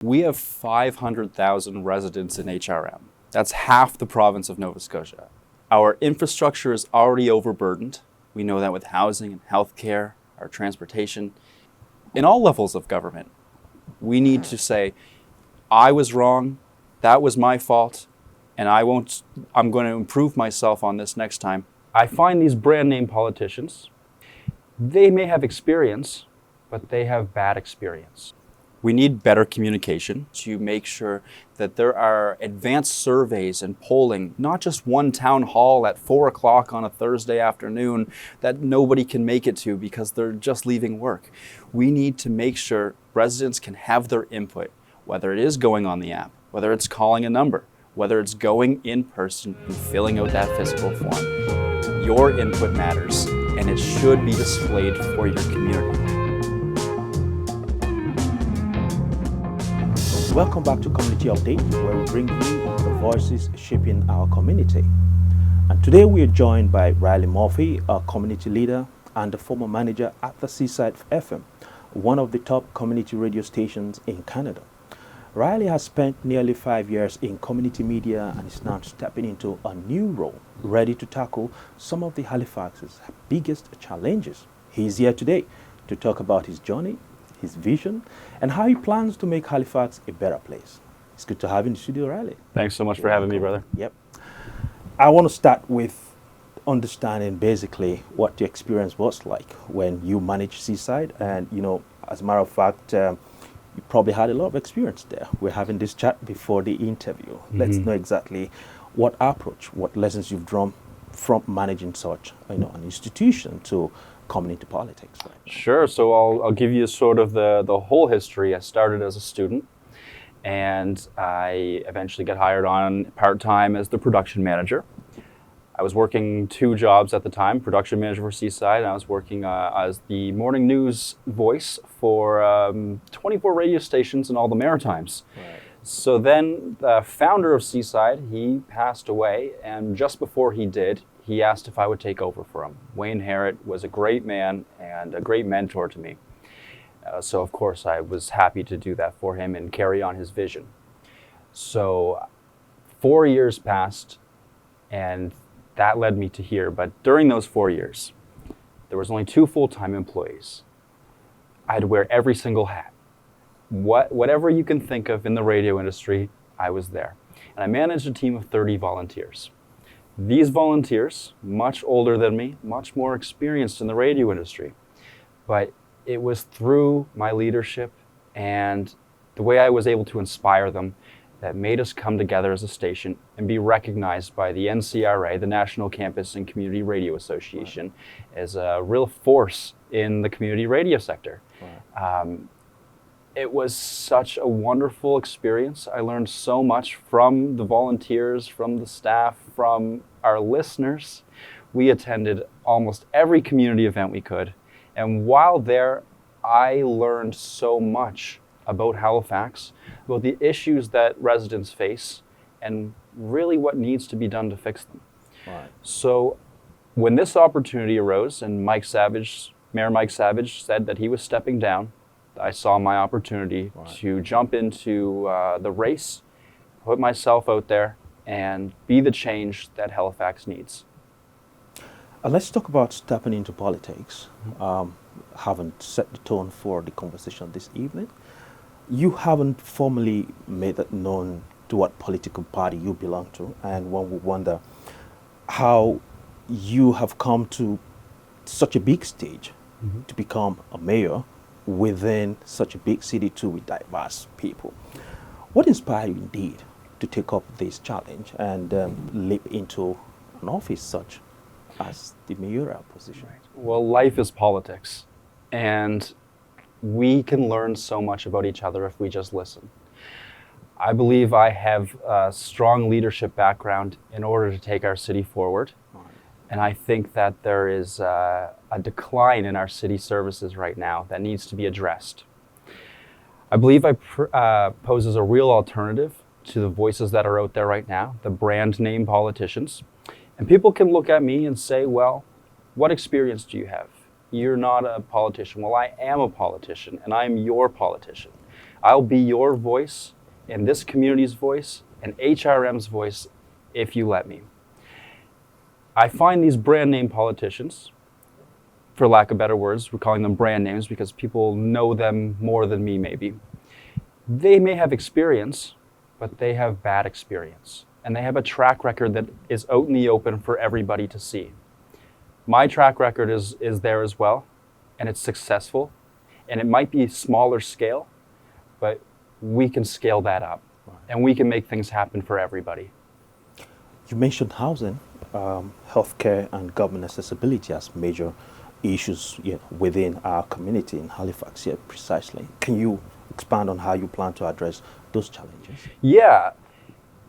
We have 500,000 residents in HRM. That's half the province of Nova Scotia. Our infrastructure is already overburdened. We know that with housing and healthcare, our transportation, in all levels of government. We need to say, I was wrong, that was my fault, and I'm going to improve myself on this next time. I find these brand name politicians, they may have experience, but they have bad experience. We need better communication to make sure that there are advanced surveys and polling, not just one town hall at 4 o'clock on a Thursday afternoon that nobody can make it to because they're just leaving work. We need to make sure residents can have their input, whether it is going on the app, whether it's calling a number, whether it's going in person and filling out that physical form. Your input matters, and it should be displayed for your community. Welcome back to Community Update, where we bring you the voices shaping our community. And today we are joined by Riley Murphy, a community leader and the former manager at the Seaside-FM, one of the top community radio stations in Canada. Riley has spent nearly 5 years in community media and is now stepping into a new role, ready to tackle some of the Halifax's biggest challenges. He is here today to talk about his journey, his vision, and how he plans to make Halifax a better place. It's good to have you in the studio, Riley. Thanks so much for having me, brother. Yep. I want to start with understanding basically what your experience was like when you managed Seaside. And, as a matter of fact, you probably had a lot of experience there. We're having this chat before the interview. Let's know exactly what approach, what lessons you've drawn from managing such an institution to coming into politics. Right? Sure. So I'll give you sort of the whole history. I started as a student, and I eventually got hired on part-time as the production manager. I was working 2 jobs at the time, production manager for Seaside, and I was working as the morning news voice for 24 radio stations in all the Maritimes. Right. So then the founder of Seaside, he passed away, and just before he did, he asked if I would take over for him. Wayne Harrott was a great man and a great mentor to me. So of course I was happy to do that for him and carry on his vision. So 4 years passed, and that led me to here. But during those 4 years, there was only 2 full-time employees. I had to wear every single hat. Whatever you can think of in the radio industry, I was there. And I managed a team of 30 volunteers. These volunteers, much older than me, much more experienced in the radio industry. But it was through my leadership and the way I was able to inspire them that made us come together as a station and be recognized by the NCRA, the National Campus and Community Radio Association, as a real force in the community radio sector. Wow. It was such a wonderful experience. I learned so much from the volunteers, from the staff, from our listeners. We attended almost every community event we could. And while there, I learned so much about Halifax, about the issues that residents face, and really what needs to be done to fix them. Right. So when this opportunity arose and Mayor Mike Savage said that he was stepping down, I saw my opportunity to jump into the race, put myself out there, and be the change that Halifax needs. Let's talk about stepping into politics. Haven't set the tone for the conversation this evening. You haven't formally made it known to what political party you belong to, and one would wonder how you have come to such a big stage to become a mayor within such a big city too, with diverse people. What inspired you indeed to take up this challenge and leap into an office such as the mayoral position? Well, life is politics, and we can learn so much about each other if we just listen. I believe I have a strong leadership background in order to take our city forward. And I think that there is a decline in our city services right now that needs to be addressed. I believe I pose as a real alternative to the voices that are out there right now, the brand name politicians. And people can look at me and say, well, what experience do you have? You're not a politician. Well, I am a politician, and I'm your politician. I'll be your voice and this community's voice and HRM's voice if you let me. I find these brand name politicians, for lack of better words, we're calling them brand names because people know them more than me maybe. They may have experience, but they have bad experience. And they have a track record that is out in the open for everybody to see. My track record is there as well, and it's successful. And it might be smaller scale, but we can scale that up. Right. And we can make things happen for everybody. You mentioned housing, healthcare, and government accessibility as major issues within our community in Halifax. Yeah, precisely. Can you expand on how you plan to address those challenges? Yeah.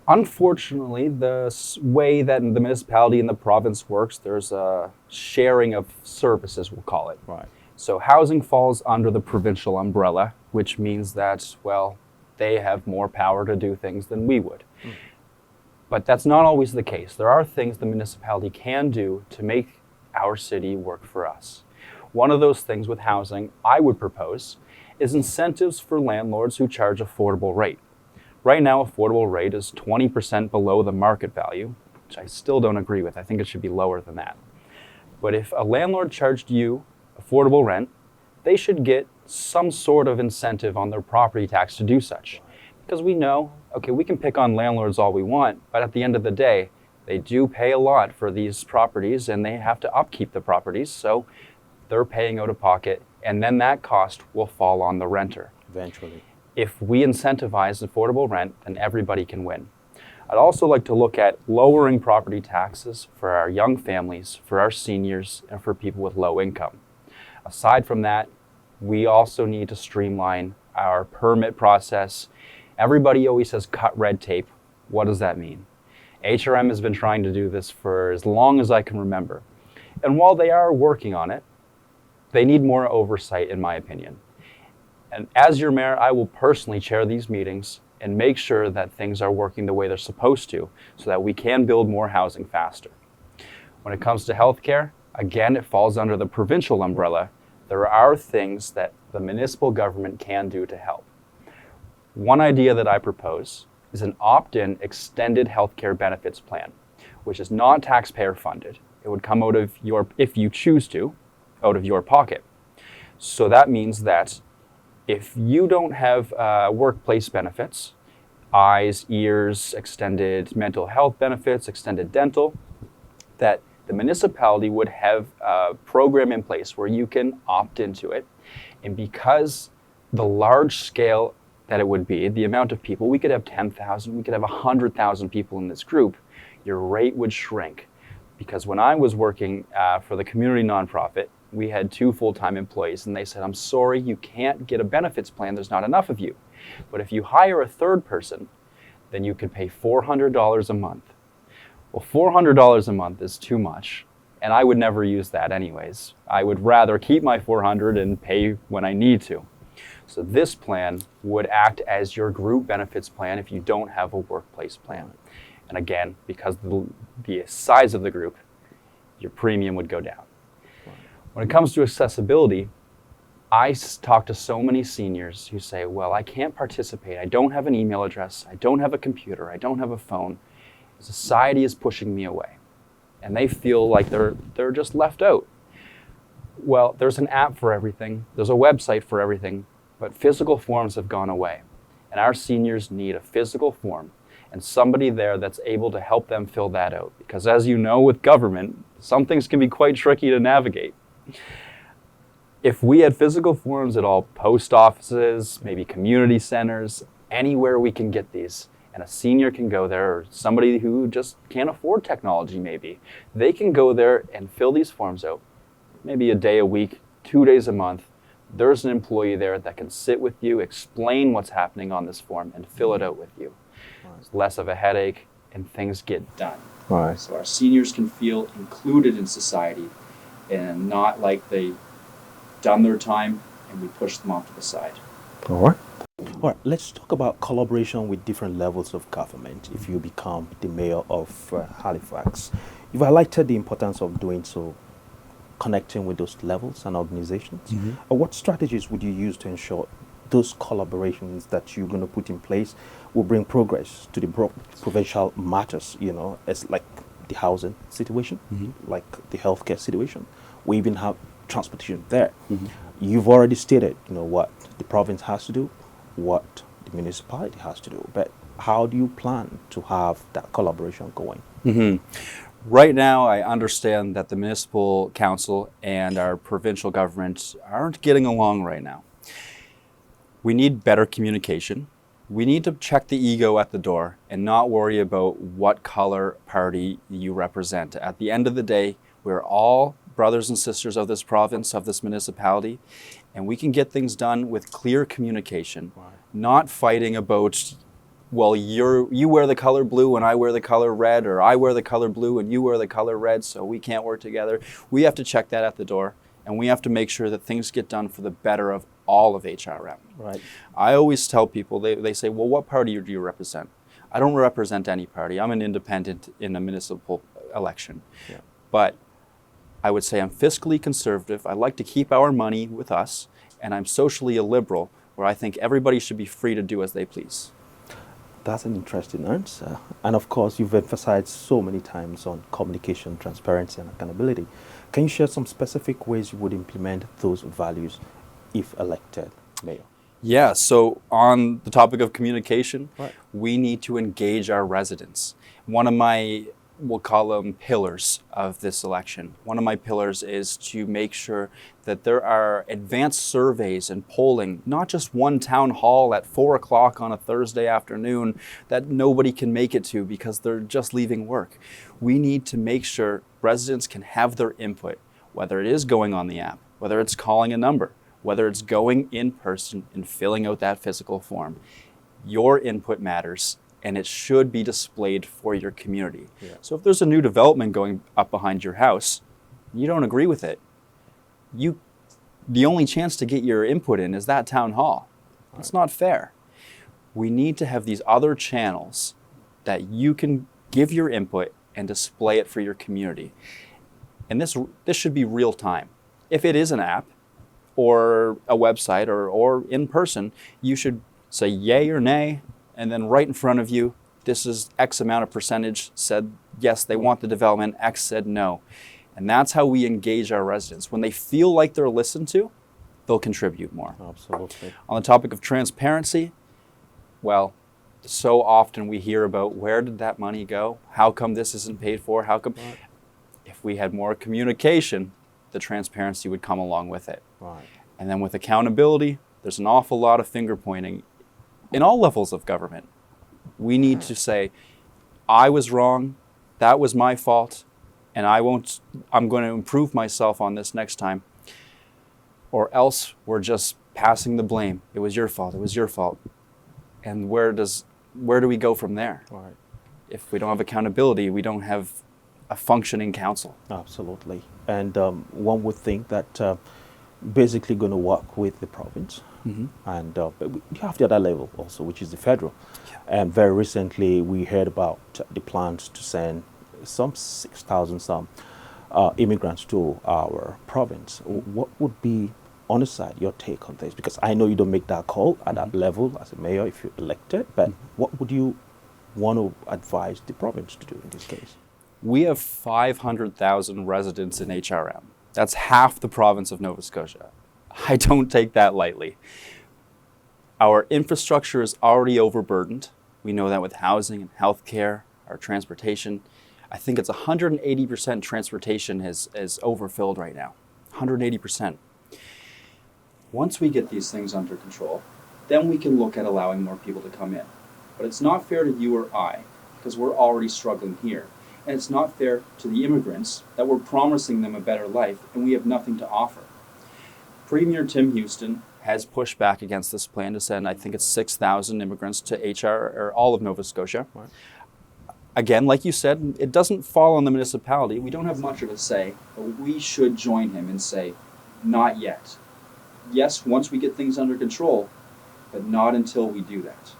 Unfortunately, the way that the municipality and the province works, there's a sharing of services, we'll call it. Right. So housing falls under the provincial umbrella, which means that, well, they have more power to do things than we would. Mm. But that's not always the case. There are things the municipality can do to make our city work for us. One of those things with housing I would propose is incentives for landlords who charge affordable rate. Right now, affordable rate is 20% below the market value, which I still don't agree with. I think it should be lower than that. But if a landlord charged you affordable rent, they should get some sort of incentive on their property tax to do such. Because we know, okay, we can pick on landlords all we want, but at the end of the day, they do pay a lot for these properties and they have to upkeep the properties, so they're paying out of pocket, and then that cost will fall on the renter. Eventually. If we incentivize affordable rent, then everybody can win. I'd also like to look at lowering property taxes for our young families, for our seniors, and for people with low income. Aside from that, we also need to streamline our permit process. Everybody always says cut red tape. What does that mean? HRM has been trying to do this for as long as I can remember. And while they are working on it, they need more oversight, in my opinion. And as your mayor, I will personally chair these meetings and make sure that things are working the way they're supposed to so that we can build more housing faster. When it comes to healthcare, again, it falls under the provincial umbrella. There are things that the municipal government can do to help. One idea that I propose is an opt-in extended healthcare benefits plan, which is not taxpayer funded. It would come out of your, if you choose to, out of your pocket. So that means that if you don't have workplace benefits, eyes, ears, extended mental health benefits, extended dental, that the municipality would have a program in place where you can opt into it. And because the large scale that it would be, the amount of people, we could have 10,000, we could have 100,000 people in this group, your rate would shrink. Because when I was working for the community nonprofit, we had 2 full-time employees, and they said, I'm sorry, you can't get a benefits plan, there's not enough of you. But if you hire a third person, then you could pay $400 a month. Well, $400 a month is too much, and I would never use that anyways. I would rather keep my $400 and pay when I need to. So this plan would act as your group benefits plan if you don't have a workplace plan. And again, because the size of the group, your premium would go down. When it comes to accessibility, I talk to so many seniors who say, well, I can't participate. I don't have an email address. I don't have a computer. I don't have a phone. Society is pushing me away. And they feel like they're just left out. Well, there's an app for everything. There's a website for everything. But physical forms have gone away. And our seniors need a physical form and somebody there that's able to help them fill that out. Because as you know, with government, some things can be quite tricky to navigate. If we had physical forms at all post offices, maybe community centers, anywhere we can get these, and a senior can go there, or somebody who just can't afford technology maybe, they can go there and fill these forms out. Maybe a day a week, 2 days a month. There's an employee there that can sit with you, explain what's happening on this form, and fill it out with you. It's less of a headache, and things get done. Right. So our seniors can feel included in society and not like they've done their time and we push them off to the side. All right, let's talk about collaboration with different levels of government if you become the mayor of Halifax. You've highlighted the importance of doing so, connecting with those levels and organizations. Mm-hmm. What strategies would you use to ensure those collaborations that you're going to put in place will bring progress to the provincial matters, as like the housing situation, like the healthcare situation. We even have transportation there. You've already stated, what the province has to do, what the municipality has to do, but how do you plan to have that collaboration going? Right now, I understand that the municipal council and our provincial government aren't getting along right now. We need better communication. We need to check the ego at the door and not worry about what color party you represent. At the end of the day, we're all brothers and sisters of this province, of this municipality, and we can get things done with clear communication, not fighting about, well, you wear the color blue and I wear the color red, or I wear the color blue and you wear the color red, so we can't work together. We have to check that at the door, and we have to make sure that things get done for the better of all of HRM. Right. I always tell people, they say, well, what party do you represent? I don't represent any party. I'm an independent in a municipal election. Yeah. But I would say I'm fiscally conservative. I like to keep our money with us, and I'm socially a liberal, where I think everybody should be free to do as they please. That's an interesting answer. And of course, you've emphasized so many times on communication, transparency, and accountability. Can you share some specific ways you would implement those values if elected mayor? Yeah, so on the topic of communication, Right. we need to engage our residents. One of my, we'll call them pillars of this election, one of my pillars is to make sure that there are advanced surveys and polling, not just one town hall at 4 o'clock on a Thursday afternoon that nobody can make it to because they're just leaving work. We need to make sure residents can have their input, whether it is going on the app, whether it's calling a number, whether it's going in person and filling out that physical form. Your input matters, and it should be displayed for your community. Yeah. So if there's a new development going up behind your house, you don't agree with it, the only chance to get your input in is that town hall. It's not fair. We need to have these other channels that you can give your input and display it for your community. And this should be real time. If it is an app or a website or in person, you should say yay or nay, and then right in front of you, this is X amount of percentage said yes, they want the development, X said no. And that's how we engage our residents. When they feel like they're listened to, they'll contribute more. Absolutely. On the topic of transparency, well, so often we hear about where did that money go? How come this isn't paid for? How come? Right. If we had more communication, the transparency would come along with it. Right. And then with accountability, there's an awful lot of finger pointing in all levels of government. We need to say, I was wrong, that was my fault, and I'm going to improve myself on this next time. Or else we're just passing the blame. It was your fault, it was your fault. And where do we go from there? Right. If we don't have accountability, we don't have a functioning council. Absolutely. And one would think that basically going to work with the province. And but you have the other level also, which is the federal. Yeah. And very recently, we heard about the plans to send some 6,000 immigrants to our province. What would be, on the side, your take on this? Because I know you don't make that call at that level as a mayor if you're elected, but what would you want to advise the province to do in this case? We have 500,000 residents in HRM. That's half the province of Nova Scotia. I don't take that lightly. Our infrastructure is already overburdened. We know that with housing and healthcare, our transportation. I think it's 180% transportation is overfilled right now. 180%. Once we get these things under control, then we can look at allowing more people to come in. But it's not fair to you or I, because we're already struggling here. And it's not fair to the immigrants that we're promising them a better life and we have nothing to offer. Premier Tim Houston has pushed back against this plan to send, I think it's 6,000 immigrants to or all of Nova Scotia. Right. Again, like you said, it doesn't fall on the municipality. We don't have much of a say, but we should join him and say, not yet. Yes, once we get things under control, but not until we do that.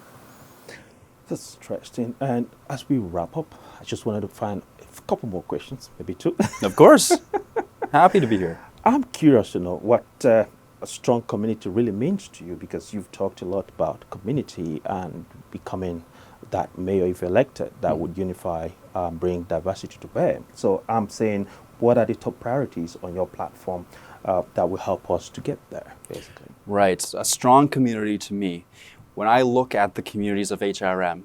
That's interesting. And as we wrap up, I just wanted to find a couple more questions, maybe two. Of course. Happy to be here. I'm curious to know what a strong community really means to you, because you've talked a lot about community and becoming that mayor, if elected, that would unify, bring diversity to bear. So I'm saying, what are the top priorities on your platform that will help us to get there, basically? Right. A strong community to me, when I look at the communities of HRM,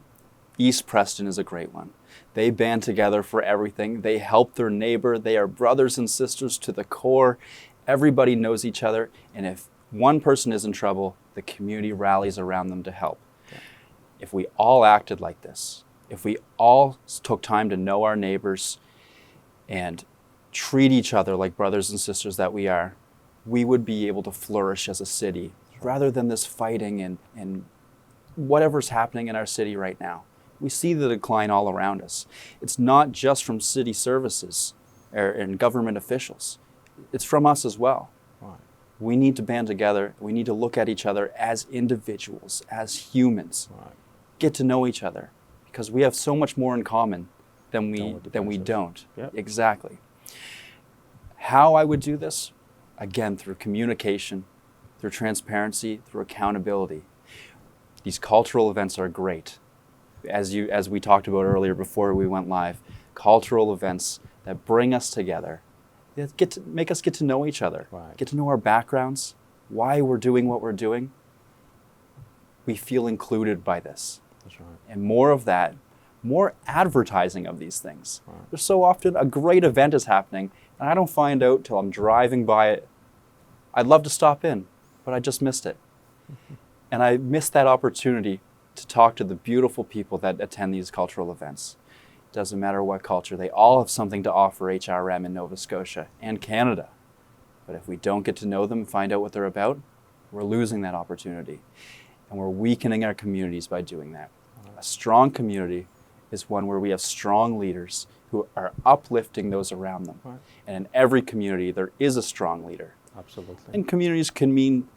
East Preston is a great one. They band together for everything. They help their neighbor. They are brothers and sisters to the core. Everybody knows each other. And if one person is in trouble, the community rallies around them to help. Yeah. If we all acted like this, if we all took time to know our neighbors and treat each other like brothers and sisters that we are, we would be able to flourish as a city rather than this fighting and whatever's happening in our city right now. We see the decline all around us. It's not just from city services and government officials. It's from us as well. Right. We need to band together. We need to look at each other as individuals, as humans. Right. Get to know each other, because we have so much more in common than we don't. Yep. Exactly. How I would do this? Again, through communication, through transparency, through accountability. These cultural events are great. As we talked about earlier before we went live, cultural events that bring us together, that make us get to know each other, right. Get to know our backgrounds, why we're doing what we're doing. We feel included by this. That's right. And more of that, more advertising of these things. Right. There's so often a great event is happening, and I don't find out till I'm driving by it. I'd love to stop in, but I just missed it. And I missed that opportunity to talk to the beautiful people that attend these cultural events. It doesn't matter what culture, they all have something to offer HRM in Nova Scotia and Canada. But if we don't get to know them and find out what they're about, we're losing that opportunity. And we're weakening our communities by doing that. A strong community is one where we have strong leaders who are uplifting those around them. Right. And in every community, there is a strong leader. Absolutely. And communities can mean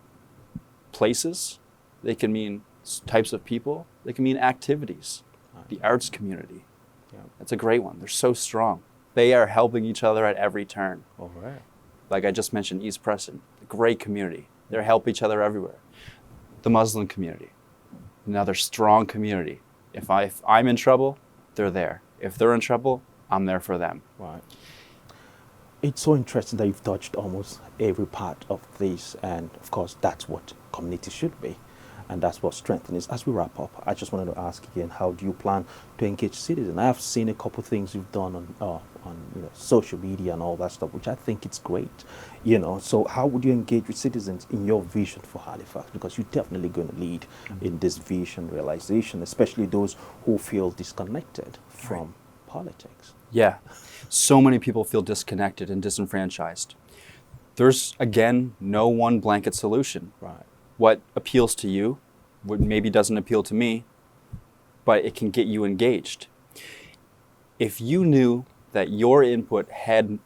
places, they can mean types of people, they can mean activities. Right. The arts community, Yeah. that's a great one. They're so strong. They are helping each other at every turn. All right. Like I just mentioned, East Preston, a great community. They help each other everywhere. The Muslim community, another strong community. If I'm in trouble, they're there. If they're in trouble, I'm there for them. Right. It's so interesting that you've touched almost every part of this, and of course that's what community should be, and that's what strength is. As we wrap up, I just wanted to ask again, how do you plan to engage citizens? I've seen a couple of things you've done on social media and all that stuff, which I think it's great. So how would you engage with citizens in your vision for Halifax? Because you're definitely going to lead in this vision realization, especially those who feel disconnected from politics. Yeah, so many people feel disconnected and disenfranchised. There's, again, no one blanket solution. Right. What appeals to you, what maybe doesn't appeal to me, but it can get you engaged. If you knew that your input had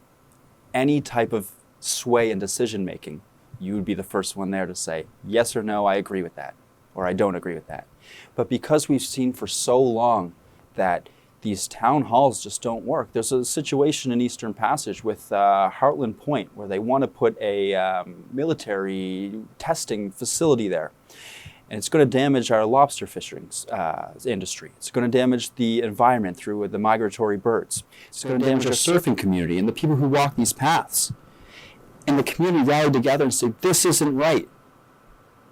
any type of sway in decision making, you would be the first one there to say, yes or no, I agree with that, or I don't agree with that. But because we've seen for so long that these town halls just don't work. There's a situation in Eastern Passage with Heartland Point where they want to put a military testing facility there. And it's going to damage our lobster fishing industry. It's going to damage the environment through the migratory birds. It's going to damage our surfing community and the people who walk these paths. And the community rallied together and said, this isn't right.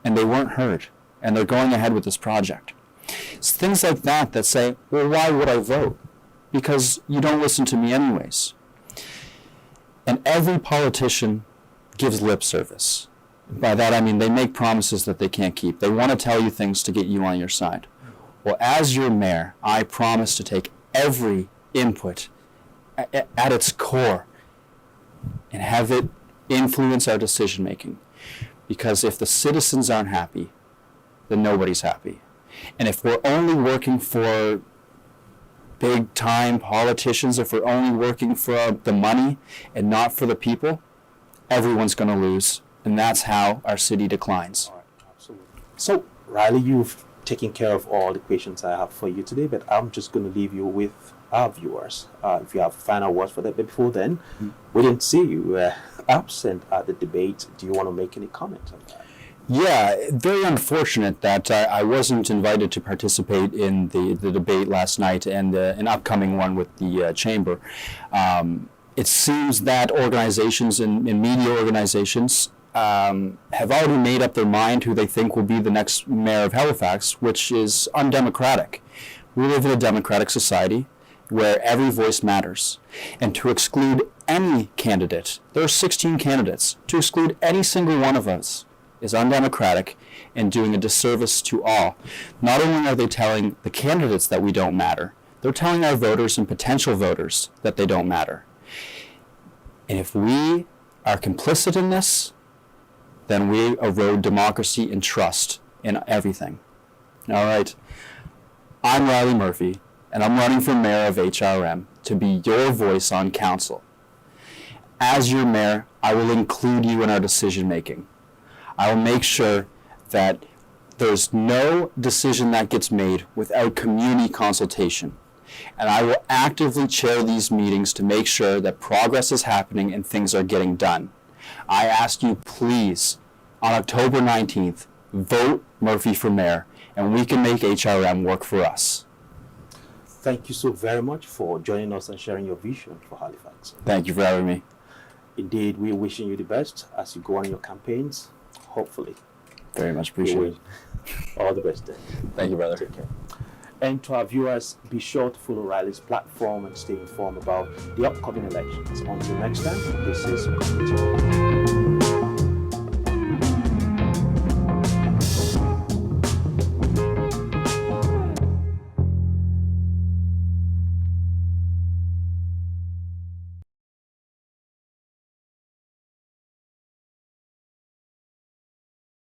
And they weren't heard. And they're going ahead with this project. It's things like that say, well, why would I vote? Because you don't listen to me anyways. And every politician gives lip service. By that I mean they make promises that they can't keep. They want to tell you things to get you on your side. Well, as your mayor, I promise to take every input at its core and have it influence our decision making. Because if the citizens aren't happy, then nobody's happy. And if we're only working for big-time politicians, if we're only working for the money and not for the people, everyone's going to lose. And that's how our city declines. All right, absolutely. So, Riley, you've taken care of all the questions I have for you today, but I'm just going to leave you with our viewers. If you have final words for that, but before then, we didn't see you absent at the debate. Do you want to make any comment on that? Yeah, very unfortunate that I wasn't invited to participate in the debate last night and an upcoming one with the chamber. It seems that organizations and media organizations have already made up their mind who they think will be the next mayor of Halifax, which is undemocratic. We live in a democratic society where every voice matters. And to exclude any candidate, there are 16 candidates, to exclude any single one of us is undemocratic and doing a disservice to all. Not only are they telling the candidates that we don't matter, they're telling our voters and potential voters that they don't matter. And if we are complicit in this, then we erode democracy and trust in everything. All right. I'm Riley Murphy, and I'm running for mayor of HRM to be your voice on council. As your mayor, I will include you in our decision making. I will make sure that there's no decision that gets made without community consultation. And I will actively chair these meetings to make sure that progress is happening and things are getting done. I ask you, please, on October 19th, vote Murphy for mayor, and we can make HRM work for us. Thank you so very much for joining us and sharing your vision for Halifax. Thank you for having me. Indeed, we're wishing you the best as you go on your campaigns. Hopefully. Very much appreciated. All the best then. Thank you, brother. Take care. And to our viewers, be sure to follow Riley's platform and stay informed about the upcoming elections. Until next time, this is Community.